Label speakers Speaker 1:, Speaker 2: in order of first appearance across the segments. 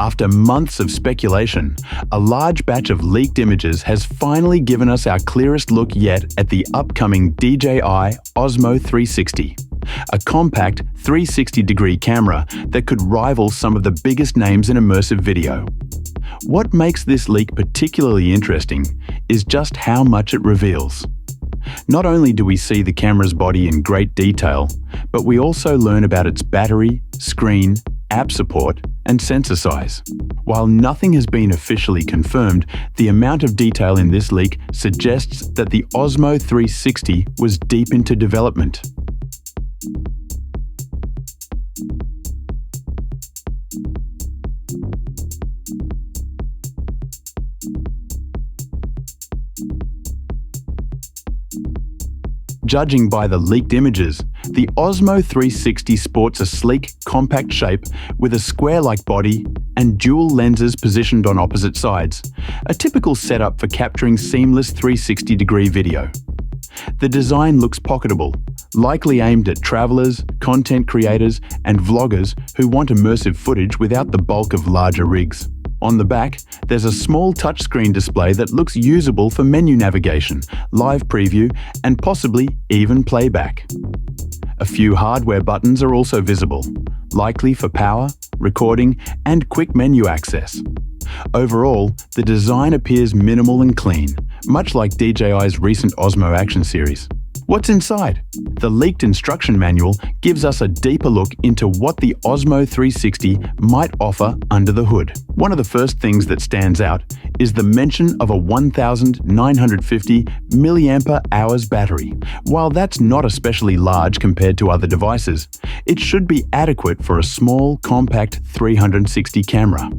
Speaker 1: After months of speculation, a large batch of leaked images has finally given us our clearest look yet at the upcoming DJI Osmo 360, a compact 360-degree camera that could rival some of the biggest names in immersive video. What makes this leak particularly interesting is just how much it reveals. Not only do we see the camera's body in great detail, but we also learn about its battery, screen, app support, and sensor size. While nothing has been officially confirmed, the amount of detail in this leak suggests that the Osmo 360 was deep into development. Judging by the leaked images, the Osmo 360 sports a sleek, compact shape with a square-like body and dual lenses positioned on opposite sides, a typical setup for capturing seamless 360-degree video. The design looks pocketable, likely aimed at travelers, content creators, and vloggers who want immersive footage without the bulk of larger rigs. On the back, there's a small touchscreen display that looks usable for menu navigation, live preview, and possibly even playback. A few hardware buttons are also visible, likely for power, recording, and quick menu access. Overall, the design appears minimal and clean, much like DJI's recent Osmo Action series. What's inside? The leaked instruction manual gives us a deeper look into what the Osmo 360 might offer under the hood. One of the first things that stands out is the mention of a 1,950 mAh battery. While that's not especially large compared to other devices, it should be adequate for a small, compact 360 camera.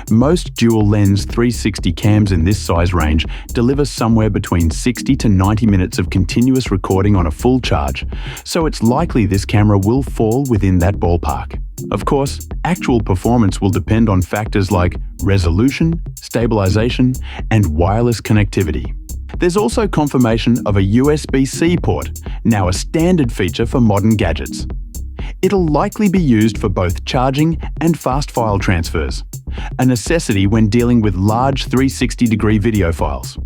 Speaker 1: Most dual-lens 360 cams in this size range deliver somewhere between 60 to 90 minutes of continuous recording on a full charge, so it's likely this camera will fall within that ballpark. Of course, actual performance will depend on factors like resolution, stabilization, and wireless connectivity. There's also confirmation of a USB-C port, now a standard feature for modern gadgets. It'll likely be used for both charging and fast file transfers, a necessity when dealing with large 360-degree video files.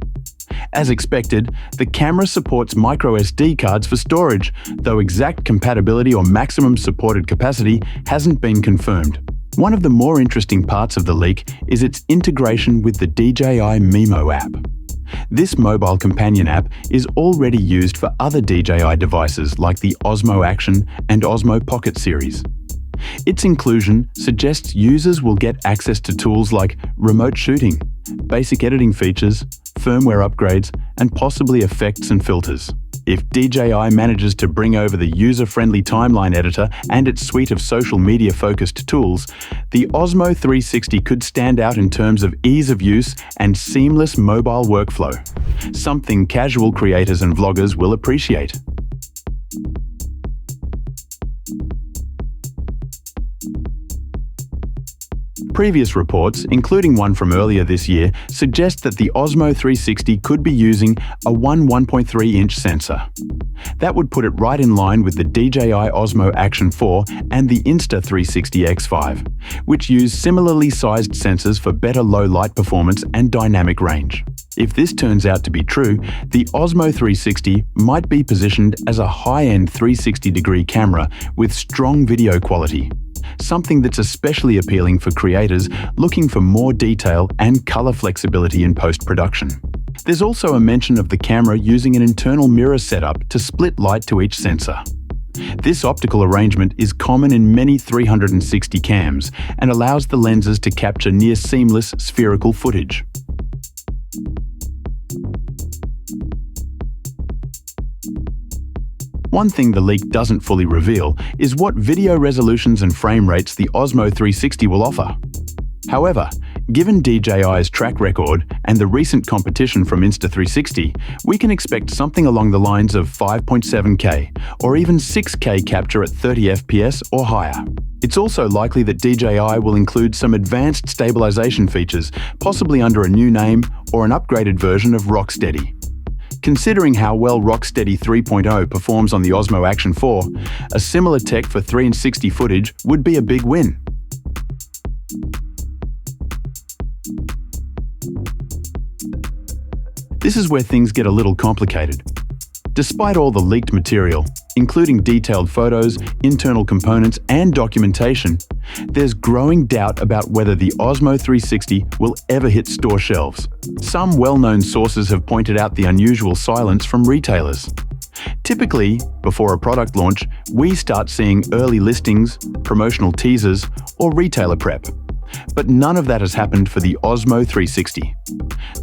Speaker 1: As expected, the camera supports microSD cards for storage, though exact compatibility or maximum supported capacity hasn't been confirmed. One of the more interesting parts of the leak is its integration with the DJI Mimo app. This mobile companion app is already used for other DJI devices like the Osmo Action and Osmo Pocket series. Its inclusion suggests users will get access to tools like remote shooting, basic editing features, firmware upgrades, and possibly effects and filters. If DJI manages to bring over the user-friendly timeline editor and its suite of social media-focused tools, the Osmo 360 could stand out in terms of ease of use and seamless mobile workflow, something casual creators and vloggers will appreciate. Previous reports, including one from earlier this year, suggest that the Osmo 360 could be using a 1.3-inch sensor. That would put it right in line with the DJI Osmo Action 4 and the Insta360 X5, which use similarly sized sensors for better low-light performance and dynamic range. If this turns out to be true, the Osmo 360 might be positioned as a high-end 360-degree camera with strong video quality, something that's especially appealing for creators looking for more detail and color flexibility in post-production. There's also a mention of the camera using an internal mirror setup to split light to each sensor. This optical arrangement is common in many 360 cams and allows the lenses to capture near-seamless spherical footage. One thing the leak doesn't fully reveal is what video resolutions and frame rates the Osmo 360 will offer. However, given DJI's track record and the recent competition from Insta360, we can expect something along the lines of 5.7K or even 6K capture at 30 FPS or higher. It's also likely that DJI will include some advanced stabilization features, possibly under a new name or an upgraded version of Rocksteady. Considering how well Rocksteady 3.0 performs on the Osmo Action 4, a similar tech for 360 footage would be a big win. This is where things get a little complicated. Despite all the leaked material, including detailed photos, internal components, and documentation, there's growing doubt about whether the Osmo 360 will ever hit store shelves. Some well-known sources have pointed out the unusual silence from retailers. Typically, before a product launch, we start seeing early listings, promotional teasers, or retailer prep. But none of that has happened for the Osmo 360.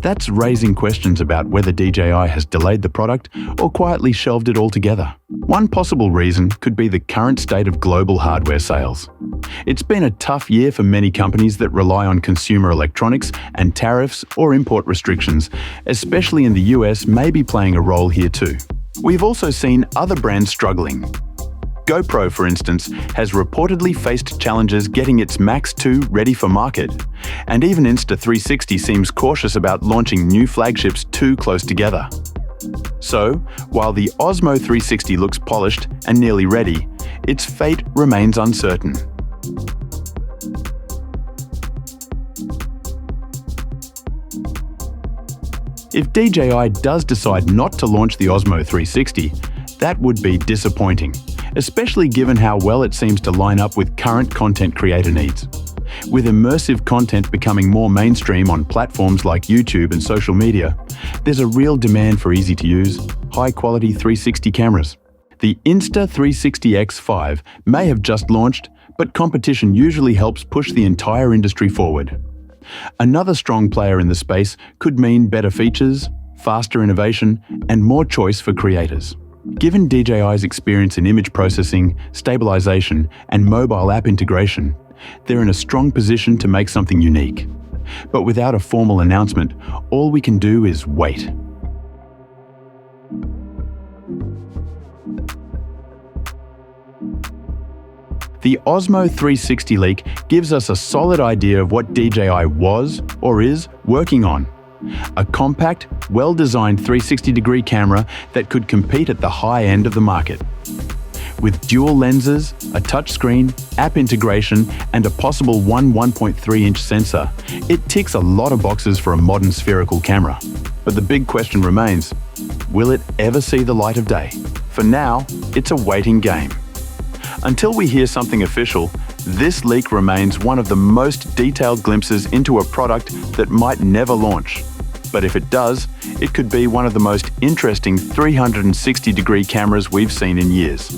Speaker 1: That's raising questions about whether DJI has delayed the product or quietly shelved it altogether. One possible reason could be the current state of global hardware sales. It's been a tough year for many companies that rely on consumer electronics, and tariffs or import restrictions, especially in the US, may be playing a role here too. We've also seen other brands struggling. GoPro, for instance, has reportedly faced challenges getting its Max 2 ready for market, and even Insta360 seems cautious about launching new flagships too close together. So, while the Osmo 360 looks polished and nearly ready, its fate remains uncertain. If DJI does decide not to launch the Osmo 360, that would be disappointing, especially given how well it seems to line up with current content creator needs. With immersive content becoming more mainstream on platforms like YouTube and social media, there's a real demand for easy-to-use, high-quality 360 cameras. The Insta360 X5 may have just launched, but competition usually helps push the entire industry forward. Another strong player in the space could mean better features, faster innovation, and more choice for creators. Given DJI's experience in image processing, stabilization, and mobile app integration, they're in a strong position to make something unique. But without a formal announcement, all we can do is wait. The Osmo 360 leak gives us a solid idea of what DJI was, or is, working on. A compact, well-designed 360-degree camera that could compete at the high end of the market. With dual lenses, a touchscreen, app integration, and a possible 1.3-inch sensor, it ticks a lot of boxes for a modern spherical camera. But the big question remains, will it ever see the light of day? For now, it's a waiting game. Until we hear something official, this leak remains one of the most detailed glimpses into a product that might never launch. But if it does, it could be one of the most interesting 360-degree cameras we've seen in years.